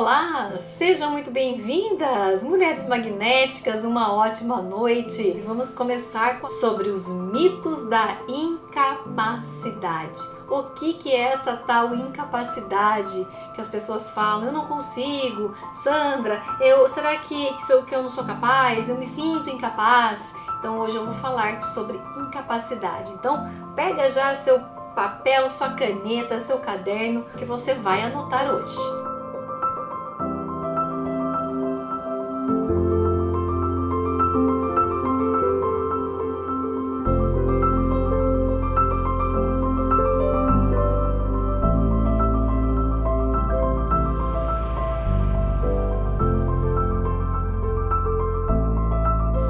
Olá, sejam muito bem-vindas, mulheres magnéticas, uma ótima noite. Vamos começar sobre os mitos da incapacidade. O que é essa tal incapacidade que as pessoas falam? Eu não consigo, Sandra, será que eu não sou capaz? Eu me sinto incapaz. Então hoje eu vou falar sobre incapacidade. Então pega já seu papel, sua caneta, seu caderno que você vai anotar hoje.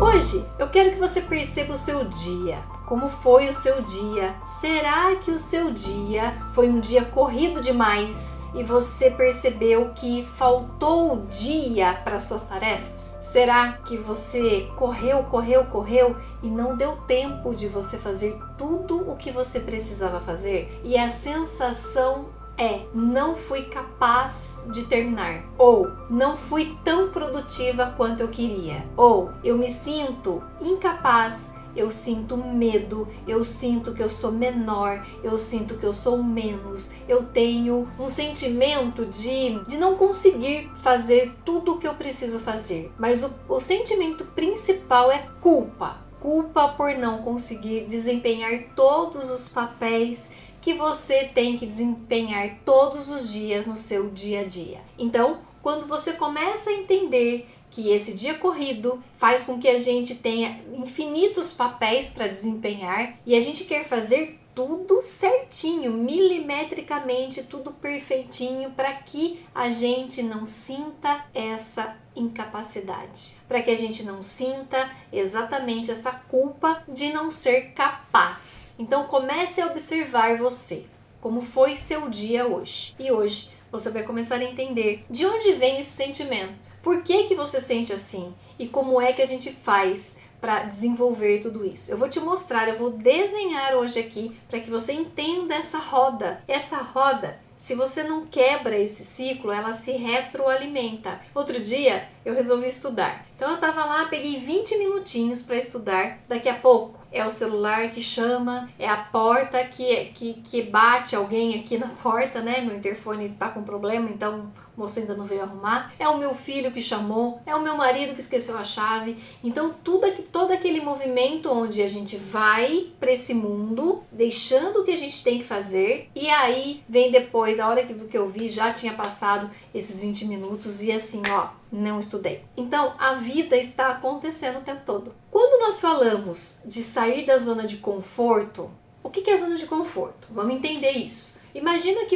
Hoje eu quero que você perceba o seu dia. Como foi o seu dia? Será que o seu dia foi um dia corrido demais e você percebeu que faltou o dia para suas tarefas? Será que você correu e não deu tempo de você fazer tudo o que você precisava fazer? E a sensação não fui capaz de terminar, ou não fui tão produtiva quanto eu queria, ou eu me sinto incapaz, eu sinto medo, eu sinto que eu sou menor, eu sinto que eu sou menos, eu tenho um sentimento de não conseguir fazer tudo o que eu preciso fazer, mas o sentimento principal é culpa por não conseguir desempenhar todos os papéis que você tem que desempenhar todos os dias no seu dia a dia. Então, quando você começa a entender que esse dia corrido faz com que a gente tenha infinitos papéis para desempenhar e a gente quer fazer tudo certinho, milimetricamente, tudo perfeitinho, para que a gente não sinta essa incapacidade, para que a gente não sinta exatamente essa culpa de não ser capaz. Então comece a observar você, como foi seu dia hoje. E hoje você vai começar a entender de onde vem esse sentimento, por que você sente assim e como é que a gente faz para desenvolver tudo isso. Eu vou te mostrar, eu vou desenhar hoje aqui para que você entenda essa roda. Essa roda, se você não quebra esse ciclo, ela se retroalimenta. Outro dia eu resolvi estudar. Então eu estava lá, peguei 20 minutinhos para estudar. Daqui a pouco é o celular que chama, é a porta que bate alguém aqui na porta, né? Meu interfone tá com problema, então o moço ainda não veio arrumar. É o meu filho que chamou, é o meu marido que esqueceu a chave. Então todo aquele movimento onde a gente vai para esse mundo, deixando o que a gente tem que fazer, e aí vem depois, a hora que eu vi, já tinha passado esses 20 minutos e assim, não estudei. Então, a vida está acontecendo o tempo todo. Quando nós falamos de sair da zona de conforto, o que é zona de conforto? Vamos entender isso. Imagina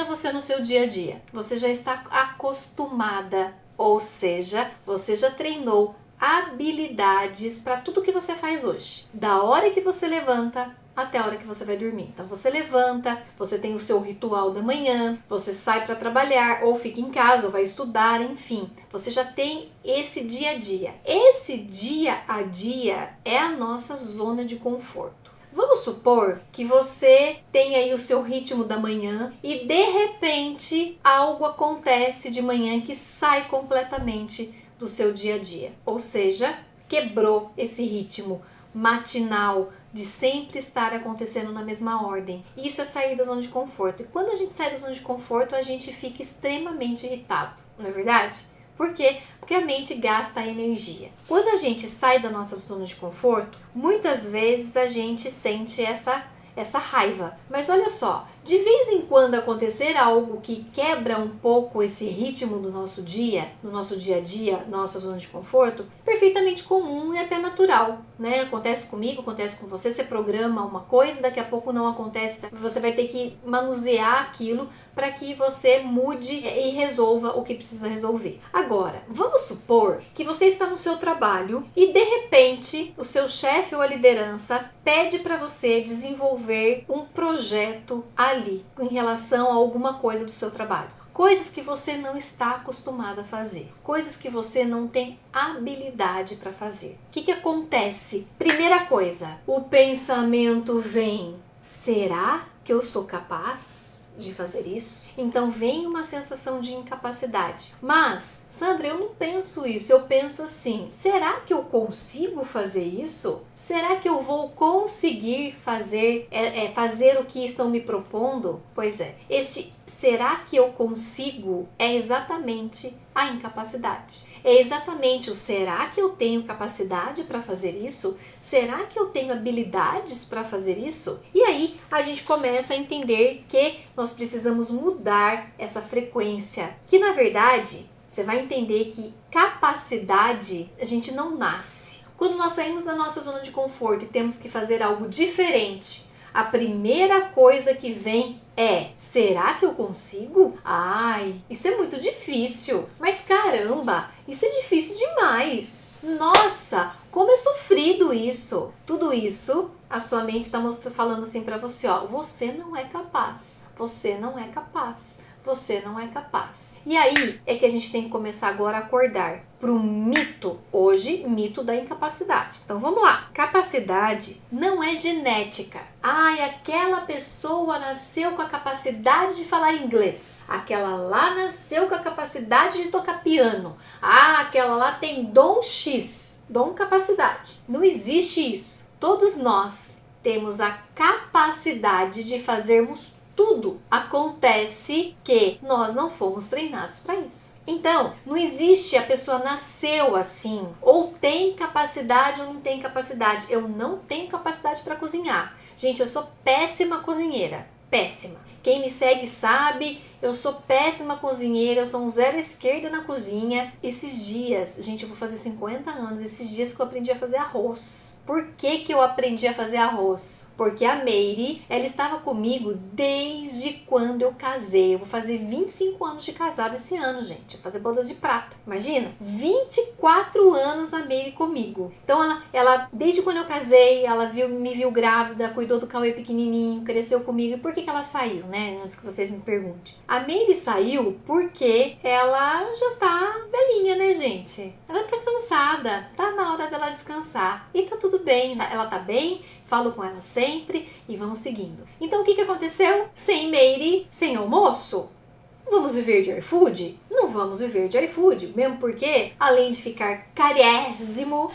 você no seu dia a dia. Você já está acostumada, ou seja, você já treinou habilidades para tudo que você faz hoje. Da hora que você levanta até a hora que você vai dormir. Então você levanta, você tem o seu ritual da manhã, você sai para trabalhar, ou fica em casa, ou vai estudar, enfim. Você já tem esse dia a dia. Esse dia a dia é a nossa zona de conforto. Vamos supor que você tem aí o seu ritmo da manhã e de repente algo acontece de manhã que sai completamente do seu dia a dia. Ou seja, quebrou esse ritmo matinal de sempre estar acontecendo na mesma ordem. Isso é sair da zona de conforto. E quando a gente sai da zona de conforto, a gente fica extremamente irritado, não é verdade? Por quê? Porque a mente gasta energia. Quando a gente sai da nossa zona de conforto, muitas vezes a gente sente essa raiva. Mas olha só, de vez em quando acontecer algo que quebra um pouco esse ritmo do nosso dia a dia, nossa zona de conforto, perfeitamente comum e até natural, né? Acontece comigo, acontece com você programa uma coisa, daqui a pouco não acontece, você vai ter que manusear aquilo para que você mude e resolva o que precisa resolver. Agora, vamos supor que você está no seu trabalho e de repente o seu chefe ou a liderança pede para você desenvolver um projeto ali em relação a alguma coisa do seu trabalho. Coisas que você não está acostumada a fazer, coisas que você não tem habilidade para fazer. O que acontece? Primeira coisa, o pensamento vem: será que eu sou capaz? de fazer isso. Então vem uma sensação de incapacidade. Mas, Sandra, eu não penso isso. Eu penso assim, será que eu consigo fazer isso? Será que eu vou conseguir fazer o que estão me propondo? Pois é, este será que eu consigo é exatamente a incapacidade. É exatamente o será que eu tenho capacidade para fazer isso? Será que eu tenho habilidades para fazer isso? E aí a gente começa a entender que nós precisamos mudar essa frequência, que na verdade você vai entender que capacidade a gente não nasce. Quando nós saímos da nossa zona de conforto e temos que fazer algo diferente, a primeira coisa que vem é, será que eu consigo? Ai, isso é muito difícil. Mas caramba, isso é difícil demais. Nossa, como é sofrido isso. Tudo isso, a sua mente está falando assim para você, ó, você não é capaz. Você não é capaz. Você não é capaz. E aí é que a gente tem que começar agora a acordar para o mito, hoje, mito da incapacidade. Então vamos lá. Capacidade não é genética. Ai, aquela pessoa nasceu com a capacidade de falar inglês. Aquela lá nasceu com a capacidade de tocar piano. Ah, aquela lá tem dom X, dom capacidade. Não existe isso. Todos nós temos a capacidade de fazermos tudo. Acontece que nós não fomos treinados para isso. Então, não existe a pessoa nasceu assim, ou tem capacidade ou não tem capacidade. Eu não tenho capacidade para cozinhar. Gente, eu sou péssima cozinheira. Péssima. Quem me segue sabe, eu sou péssima cozinheira, eu sou um zero à esquerda na cozinha. Esses dias, gente, eu vou fazer 50 anos, esses dias que eu aprendi a fazer arroz. Por que eu aprendi a fazer arroz? Porque a Meire, ela estava comigo desde quando eu casei. Eu vou fazer 25 anos de casado esse ano, gente. Vou fazer bodas de prata. Imagina, 24 anos a Meire comigo. Então ela desde quando eu casei, ela me viu grávida, cuidou do Cauê pequenininho, cresceu comigo. E por que ela saiu, né? Antes que vocês me perguntem. A Meire saiu porque ela já tá velhinha, né, gente? Ela tá cansada, tá na hora dela descansar. E tá tudo bem, ela tá bem, falo com ela sempre e vamos seguindo. Então o que aconteceu? Sem Meire, sem almoço? Vamos viver de iFood? Não vamos viver de iFood, mesmo porque, além de ficar caríssimo,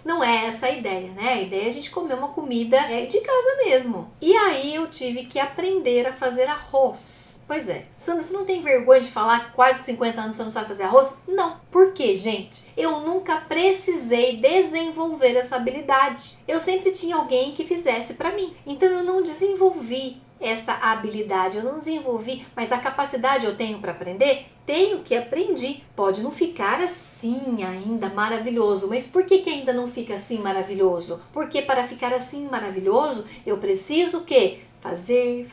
não é essa a ideia, né? A ideia é a gente comer uma comida de casa mesmo. E aí eu tive que aprender a fazer arroz. Pois é. Sandra, você não tem vergonha de falar que quase 50 anos você não sabe fazer arroz? Não. Por quê, gente? Eu nunca precisei desenvolver essa habilidade. Eu sempre tinha alguém que fizesse pra mim. Então eu não desenvolvi essa habilidade, eu não desenvolvi, mas a capacidade eu tenho para aprender? Tenho, que aprendi. Pode não ficar assim ainda maravilhoso, mas por que ainda não fica assim maravilhoso? Porque para ficar assim maravilhoso, eu preciso o quê? Fazer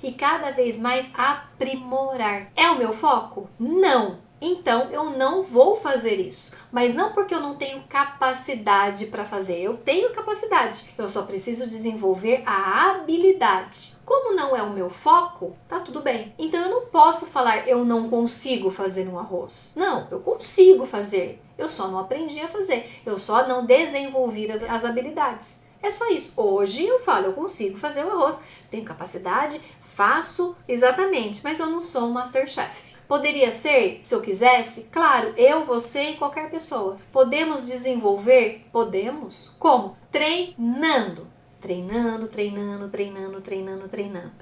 e cada vez mais aprimorar. É o meu foco? Não. Então, eu não vou fazer isso. Mas não porque eu não tenho capacidade para fazer. Eu tenho capacidade. Eu só preciso desenvolver a habilidade. Como não é o meu foco, tá tudo bem. Então, eu não posso falar eu não consigo fazer um arroz. Não, eu consigo fazer. Eu só não aprendi a fazer. Eu só não desenvolvi as habilidades. É só isso. Hoje eu falo, eu consigo fazer o arroz. Tenho capacidade, faço exatamente. Mas eu não sou um Masterchef. Poderia ser, se eu quisesse? Claro, eu, você e qualquer pessoa. Podemos desenvolver? Podemos. Como? Treinando.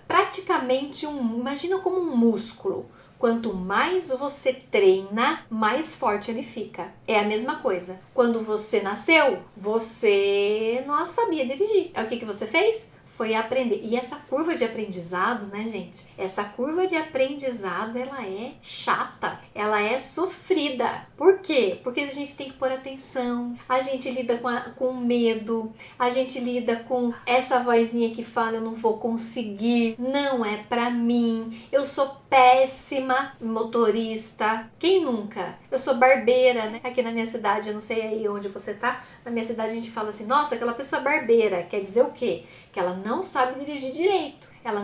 Praticamente imagina como um músculo. Quanto mais você treina, mais forte ele fica. É a mesma coisa. Quando você nasceu, você não sabia dirigir. Aí o que você fez? Foi aprender. E essa curva de aprendizado, né, gente? Essa curva de aprendizado, ela é chata. Ela é sofrida. Por quê? Porque a gente tem que pôr atenção. A gente lida com medo. A gente lida com essa vozinha que fala, eu não vou conseguir. Não é pra mim. Eu sou péssima motorista. Quem nunca? Eu sou barbeira, né? Aqui na minha cidade, eu não sei aí onde você tá. Na minha cidade a gente fala assim, nossa, aquela pessoa é barbeira. Quer dizer o quê? Que ela não sabe dirigir direito. Ela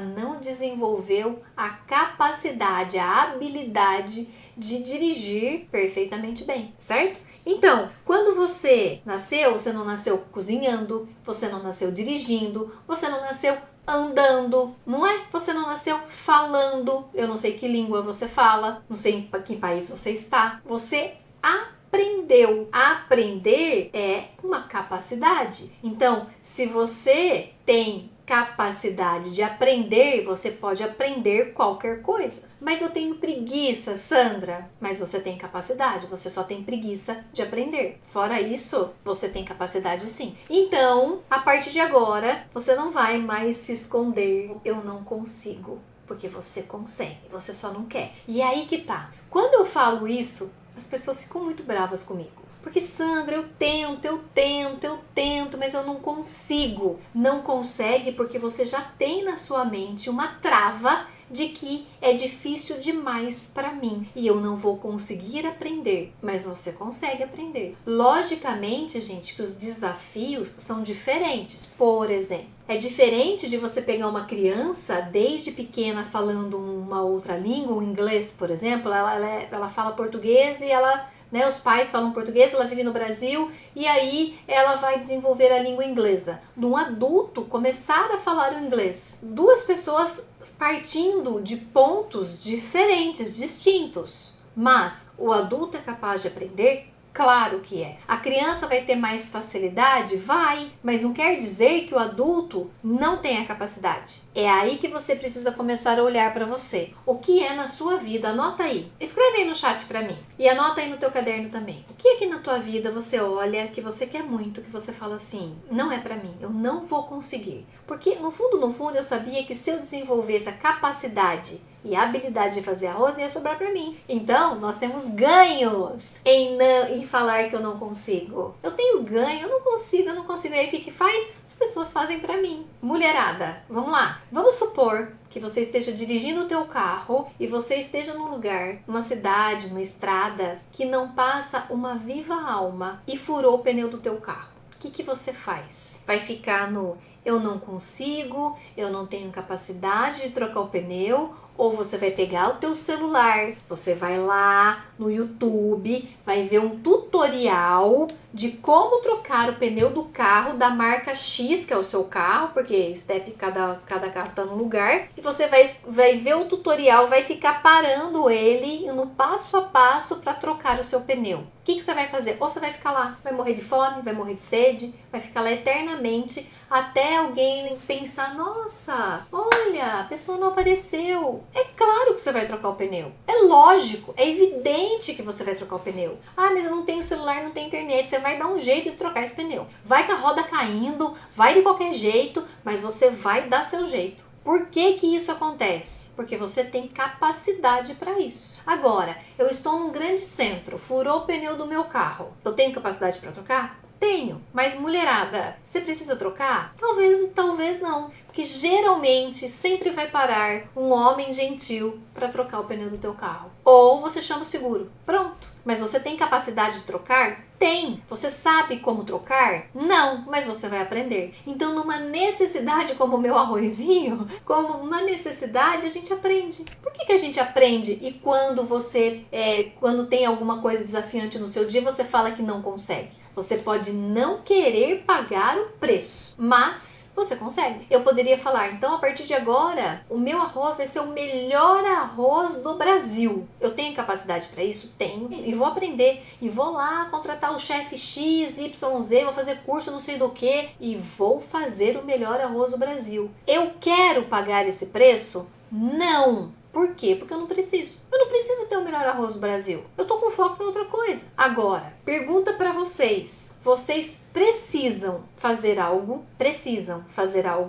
não desenvolveu a capacidade, a habilidade de dirigir perfeitamente bem, certo? Então, quando você nasceu, você não nasceu cozinhando, você não nasceu dirigindo, você não nasceu andando, não é? Você não nasceu falando, eu não sei que língua você fala, não sei em que país você está, você aprendeu. Aprender é uma capacidade. Então, se você tem capacidade de aprender, você pode aprender qualquer coisa. Mas eu tenho preguiça, Sandra. Mas você tem capacidade, você só tem preguiça de aprender. Fora isso, você tem capacidade sim. Então, a partir de agora, você não vai mais se esconder. Eu não consigo. Porque você consegue, você só não quer. E aí que tá. Quando eu falo isso, as pessoas ficam muito bravas comigo. Porque, Sandra, eu tento, mas eu não consigo. Não consegue porque você já tem na sua mente uma trava de que é difícil demais para mim e eu não vou conseguir aprender. Mas você consegue aprender. Logicamente, gente, que os desafios são diferentes. Por exemplo, é diferente de você pegar uma criança desde pequena falando uma outra língua, o inglês, por exemplo. Ela fala português e os pais falam português, ela vive no Brasil e aí ela vai desenvolver a língua inglesa. De um adulto começar a falar o inglês. Duas pessoas partindo de pontos diferentes, distintos. Mas o adulto é capaz de aprender? Claro que é. A criança vai ter mais facilidade? Vai, mas não quer dizer que o adulto não tenha capacidade. É aí que você precisa começar a olhar para você. O que é na sua vida? Anota aí. Escreve aí no chat para mim. E anota aí no teu caderno também. O que é que na tua vida você olha, que você quer muito, que você fala assim, não é para mim, eu não vou conseguir. Porque no fundo, eu sabia que se eu desenvolvesse a capacidade e a habilidade de fazer arroz ia sobrar para mim. Então, nós temos ganhos em falar que eu não consigo. Eu tenho ganho, eu não consigo. E aí o que faz? As pessoas fazem para mim. Mulherada, vamos lá. Vamos supor que você esteja dirigindo o teu carro e você esteja num lugar, numa cidade, numa estrada, que não passa uma viva alma e furou o pneu do teu carro. O que você faz? Vai ficar no eu não consigo, eu não tenho capacidade de trocar o pneu, ou você vai pegar o teu celular, você vai lá no YouTube, vai ver um tutorial de como trocar o pneu do carro da marca X, que é o seu carro, porque cada carro está num lugar, e você vai ver o tutorial, vai ficar parando ele no passo a passo para trocar o seu pneu. O que você vai fazer? Ou você vai ficar lá, vai morrer de fome, vai morrer de sede, vai ficar lá eternamente, até alguém pensar, nossa, olha, a pessoa não apareceu. É claro que você vai trocar o pneu. É lógico, é evidente que você vai trocar o pneu. Ah, mas eu não tenho celular, não tenho internet. Você vai dar um jeito de trocar esse pneu. Vai com a roda caindo, vai de qualquer jeito, mas você vai dar seu jeito. Por que isso acontece? Porque você tem capacidade para isso. Agora, eu estou num grande centro, furou o pneu do meu carro. Eu tenho capacidade para trocar? Tenho, mas mulherada, você precisa trocar? Talvez não, porque geralmente sempre vai parar um homem gentil para trocar o pneu do teu carro. Ou você chama o seguro. Pronto. Mas você tem capacidade de trocar? Tem. Você sabe como trocar? Não, mas você vai aprender. Então, numa necessidade como o meu arrozinho, como uma necessidade, a gente aprende. Por que a gente aprende? E quando tem alguma coisa desafiante no seu dia, você fala que não consegue? Você pode não querer pagar o preço, mas você consegue. Eu poderia falar, então a partir de agora, o meu arroz vai ser o melhor arroz do Brasil. Eu tenho capacidade para isso? Tenho. E vou aprender. E vou lá contratar o chefe X, Y, Z, vou fazer curso não sei do que e vou fazer o melhor arroz do Brasil. Eu quero pagar esse preço? Não. Por quê? Porque eu não preciso. Eu não preciso ter o melhor arroz do Brasil. Eu tô com foco em outra coisa. Agora, pergunta pra vocês. Vocês precisam fazer algo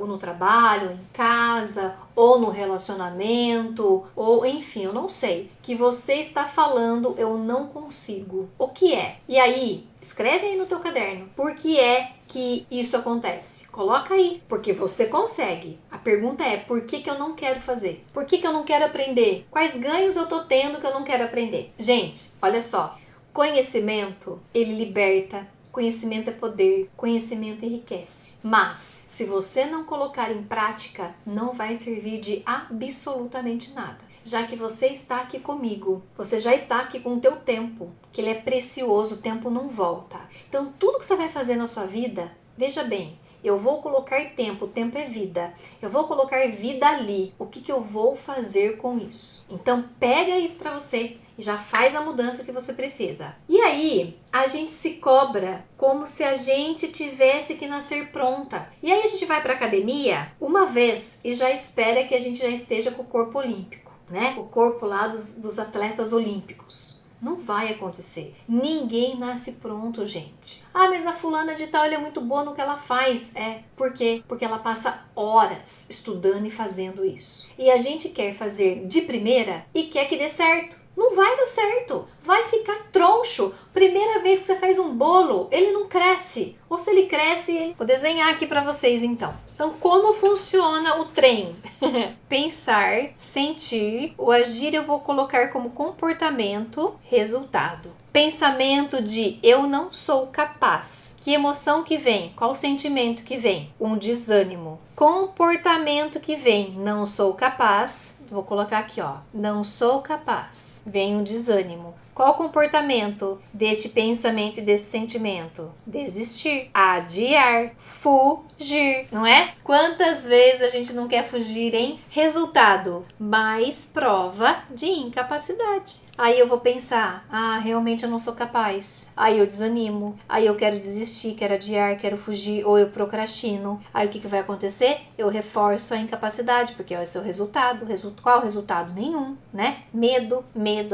no trabalho, em casa, ou no relacionamento, ou enfim, eu não sei, que você está falando eu não consigo. O que é? E aí, escreve aí no teu caderno. Por que é que isso acontece? Coloca aí, porque você consegue. A pergunta é, por que eu não quero fazer? Por que eu não quero aprender? Quais ganhos eu tô tendo que eu não quero aprender? Gente, olha só. Conhecimento, ele liberta. Conhecimento é poder, conhecimento enriquece. Mas, se você não colocar em prática, não vai servir de absolutamente nada. já que você está aqui comigo. Você já está aqui com o teu tempo, que ele é precioso, o tempo não volta. Então, tudo que você vai fazer na sua vida, veja bem, eu vou colocar tempo, o tempo é vida. Eu vou colocar vida ali. O que eu vou fazer com isso? Então, pega isso para você e já faz a mudança que você precisa. E aí, a gente se cobra como se a gente tivesse que nascer pronta. E aí a gente vai para academia uma vez e já espera que a gente já esteja com o corpo olímpico, né? O corpo lá dos atletas olímpicos. Não vai acontecer. Ninguém nasce pronto, gente. Ah, mas a fulana de tal, ela é muito boa no que ela faz. Por quê? Porque ela passa horas estudando e fazendo isso. E a gente quer fazer de primeira e quer que dê certo. Não vai dar certo. Vai ficar troncho. Primeira vez que você faz um bolo, ele não cresce. Ou se ele cresce, vou desenhar aqui para vocês então. Então, como funciona o trem? Pensar, sentir, o agir eu vou colocar como comportamento, resultado. Pensamento de eu não sou capaz. Que emoção que vem? Qual sentimento que vem? Um desânimo. Comportamento que vem? Não sou capaz. Vou colocar aqui, ó. Não sou capaz. Vem um desânimo. Qual o comportamento deste pensamento e desse sentimento? Desistir, adiar, fugir, não é? Quantas vezes a gente não quer fugir, hein? Resultado, mais prova de incapacidade. Aí eu vou pensar, realmente eu não sou capaz. Aí eu desanimo, aí eu quero desistir, quero adiar, quero fugir, ou eu procrastino. Aí o que vai acontecer? Eu reforço a incapacidade, porque esse é o resultado. Qual é o resultado? Nenhum, né? Medo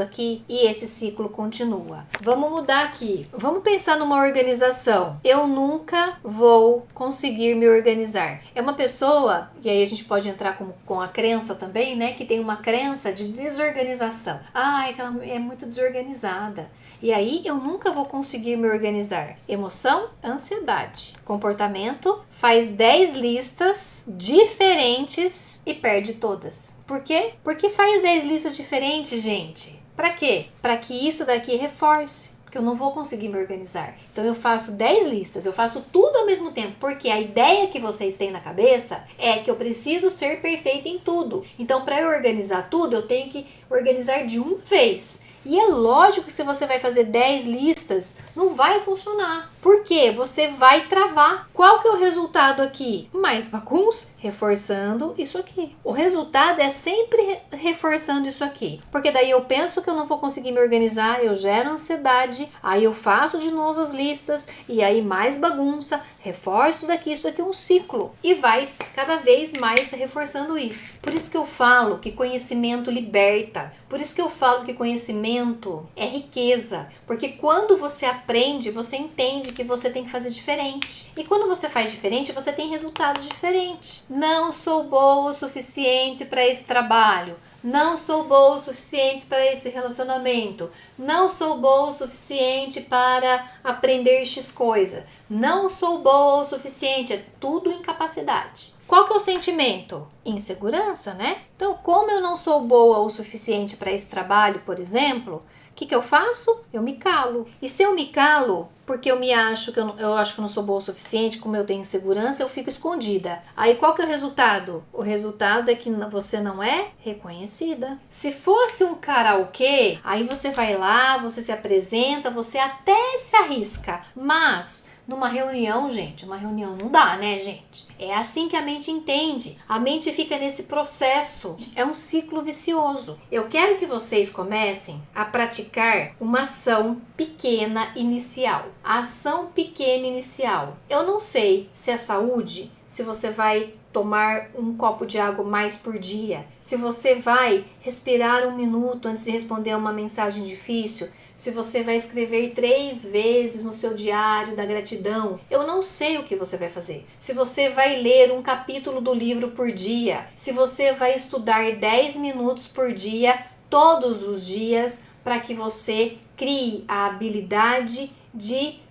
aqui, e esse ciclo continua. Vamos mudar aqui. Vamos pensar numa organização. Eu nunca vou conseguir me organizar. É uma pessoa, e aí a gente pode entrar com a crença também, né? Que tem uma crença de desorganização. Ela é muito desorganizada. E aí eu nunca vou conseguir me organizar. Emoção, ansiedade. Comportamento, faz 10 listas diferentes e perde todas. Por quê? Porque faz 10 listas diferentes, gente. Para quê? Para que isso daqui reforce. Porque eu não vou conseguir me organizar. Então eu faço 10 listas, eu faço tudo ao mesmo tempo. Porque a ideia que vocês têm na cabeça é que eu preciso ser perfeita em tudo. Então para eu organizar tudo, eu tenho que organizar de uma vez. E é lógico que se você vai fazer 10 listas, não vai funcionar. Por quê? Você vai travar. Qual que é o resultado aqui? Mais bagunça, reforçando isso aqui. O resultado é sempre reforçando isso aqui. Porque daí eu penso que eu não vou conseguir me organizar, eu gero ansiedade, aí eu faço de novo as listas, e aí mais bagunça, reforço daqui, isso aqui é um ciclo. E vai cada vez mais reforçando isso. Por isso que eu falo que conhecimento liberta. Por isso que eu falo que conhecimento é riqueza. Porque quando você aprende, você entende que você tem que fazer diferente. E quando você faz diferente, você tem resultado diferente. Não sou boa o suficiente para esse trabalho. Não sou boa o suficiente para esse relacionamento. Não sou boa o suficiente para aprender X coisa. Não sou boa o suficiente. É tudo incapacidade. Qual que é o sentimento? Insegurança, né? Então, como eu não sou boa o suficiente para esse trabalho, por exemplo, o que eu faço? Eu me calo. E se eu me calo, porque eu acho que eu não sou boa o suficiente, como eu tenho insegurança, eu fico escondida. Aí qual que é o resultado? O resultado é que você não é reconhecida. Se fosse um karaokê, aí você vai lá, você se apresenta, você até se arrisca. Mas numa reunião, gente, uma reunião não dá, né, gente? É assim que a mente entende. A mente fica nesse processo. É um ciclo vicioso. Eu quero que vocês comecem a praticar uma ação pequena inicial. A ação pequena inicial. Eu não sei se é saúde, se você vai tomar um copo de água mais por dia, se você vai respirar 1 minuto antes de responder a uma mensagem difícil, se você vai escrever 3 vezes no seu diário da gratidão. Eu não sei o que você vai fazer. Se você vai ler um capítulo do livro por dia, se você vai estudar 10 minutos por dia, todos os dias, para que você crie a habilidade de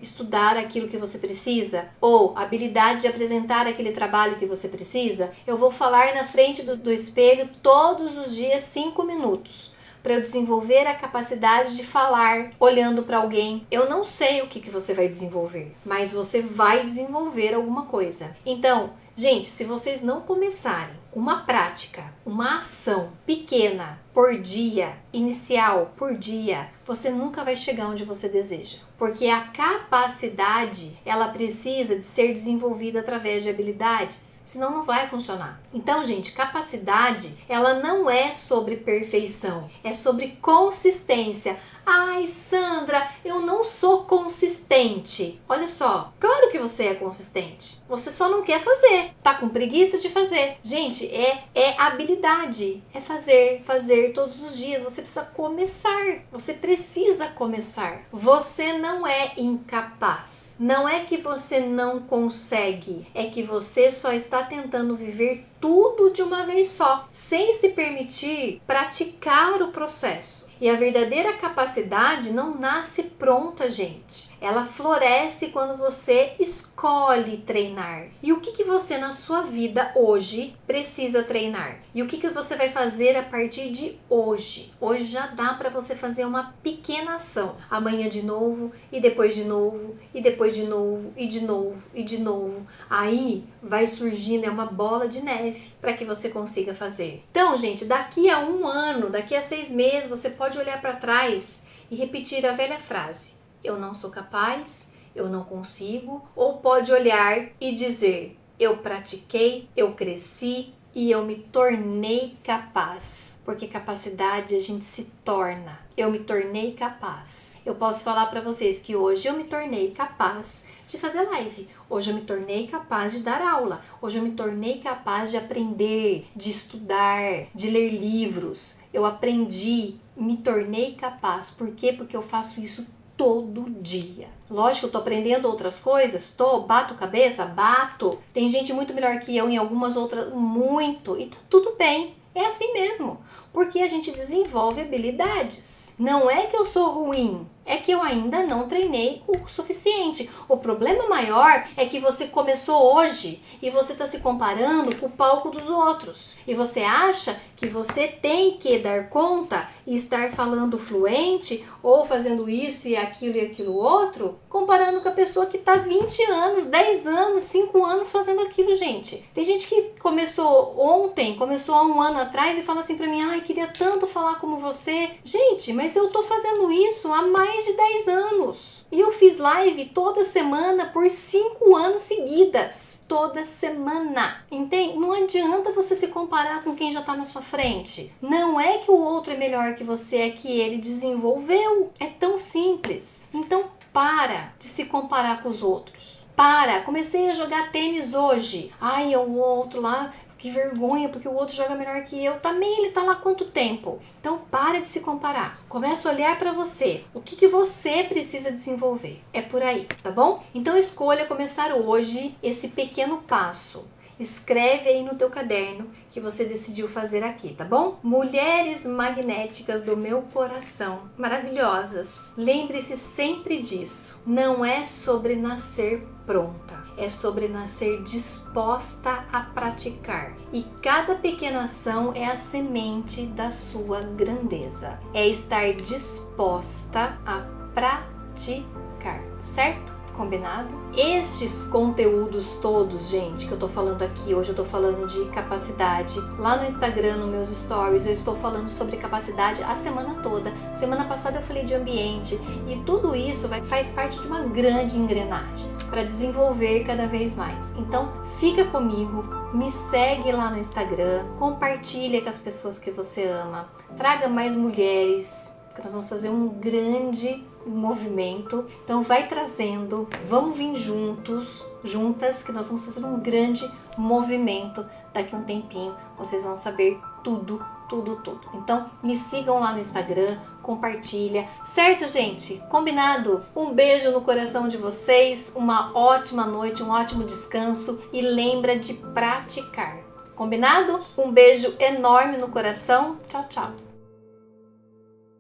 estudar aquilo que você precisa, ou a habilidade de apresentar aquele trabalho que você precisa. Eu vou falar na frente do espelho todos os dias 5 minutos. Para eu desenvolver a capacidade de falar olhando para alguém. Eu não sei o que você vai desenvolver, mas você vai desenvolver alguma coisa. Então, Gente, se vocês não começarem uma prática, uma ação pequena por dia, inicial por dia, você nunca vai chegar onde você deseja. Porque a capacidade, ela precisa de ser desenvolvida através de habilidades, senão não vai funcionar. Então, gente, capacidade, ela não é sobre perfeição, é sobre consistência. Ai, Sandra, eu não sou consistente. Olha só, claro que você é consistente. Você só não quer fazer. Tá com preguiça de fazer. Gente, é habilidade. É fazer todos os dias. Você precisa começar. Você precisa começar. Você não é incapaz. Não é que você não consegue. É que você só está tentando viver tudo de uma vez só, sem se permitir praticar o processo. E a verdadeira capacidade não nasce pronta, gente. Ela floresce quando você escolhe treinar. E o que você na sua vida hoje precisa treinar? E o que você vai fazer a partir de hoje? Hoje já dá para você fazer uma pequena ação. Amanhã de novo, e depois de novo, e depois de novo, e de novo, e de novo. Aí vai surgindo, é uma bola de neve para que você consiga fazer. Então, gente, daqui a 1 ano, daqui a 6 meses, você pode olhar para trás e repetir a velha frase: eu não sou capaz, eu não consigo. Ou pode olhar e dizer: eu pratiquei, eu cresci e eu me tornei capaz. Porque capacidade a gente se torna. Eu me tornei capaz. Eu posso falar para vocês que hoje eu me tornei capaz de fazer live. Hoje eu me tornei capaz de dar aula. Hoje eu me tornei capaz de aprender, de estudar, de ler livros. Eu aprendi, me tornei capaz. Por quê? Porque eu faço isso todo dia. Lógico, eu tô aprendendo outras coisas, bato cabeça, bato. Tem gente muito melhor que eu em algumas outras, muito, e tá tudo bem. É assim mesmo, porque a gente desenvolve habilidades. Não é que eu sou ruim, é que eu ainda não treinei o suficiente. O problema maior é que você começou hoje e você está se comparando com o palco dos outros. E você acha que você tem que dar conta e estar falando fluente ou fazendo isso e aquilo outro, comparando com a pessoa que está 20 anos, 10 anos, 5 anos fazendo aquilo, gente. Tem gente que começou ontem, começou há 1 ano atrás e fala assim pra mim: ai, queria tanto falar como você. Gente, mas eu tô fazendo isso há mais de 10 anos. E eu fiz live toda semana por 5 anos seguidas. Toda semana. Entende? Não adianta você se comparar com quem já tá na sua frente. Não é que o outro é melhor que você, é que ele desenvolveu. É tão simples. Então, para de se comparar com os outros. Para. Comecei a jogar tênis hoje. Ai, é o outro lá. Que vergonha, porque o outro joga melhor que eu. Também ele tá lá há quanto tempo? Então, para de se comparar. Começa a olhar para você. O que você precisa desenvolver? É por aí, tá bom? Então, escolha começar hoje esse pequeno passo. Escreve aí no teu caderno que você decidiu fazer aqui, tá bom? Mulheres magnéticas do meu coração, maravilhosas. Lembre-se sempre disso. Não é sobre nascer pronta. É sobre nascer disposta a praticar. E cada pequena ação é a semente da sua grandeza. É estar disposta a praticar, certo? Combinado? Estes conteúdos todos, gente, que eu tô falando aqui, hoje eu tô falando de capacidade. Lá no Instagram, nos meus stories, eu estou falando sobre capacidade a semana toda. Semana passada eu falei de ambiente e tudo isso faz parte de uma grande engrenagem para desenvolver cada vez mais. Então, fica comigo, me segue lá no Instagram, compartilha com as pessoas que você ama, traga mais mulheres, porque nós vamos fazer um grande movimento. Então vai trazendo, vamos vir juntas, que nós vamos fazer um grande movimento. Daqui a um tempinho vocês vão saber tudo. Então me sigam lá no Instagram, compartilha, certo, gente? Combinado? Um beijo no coração de vocês, uma ótima noite, um ótimo descanso e lembra de praticar. Combinado? Um beijo enorme no coração. Tchau, tchau.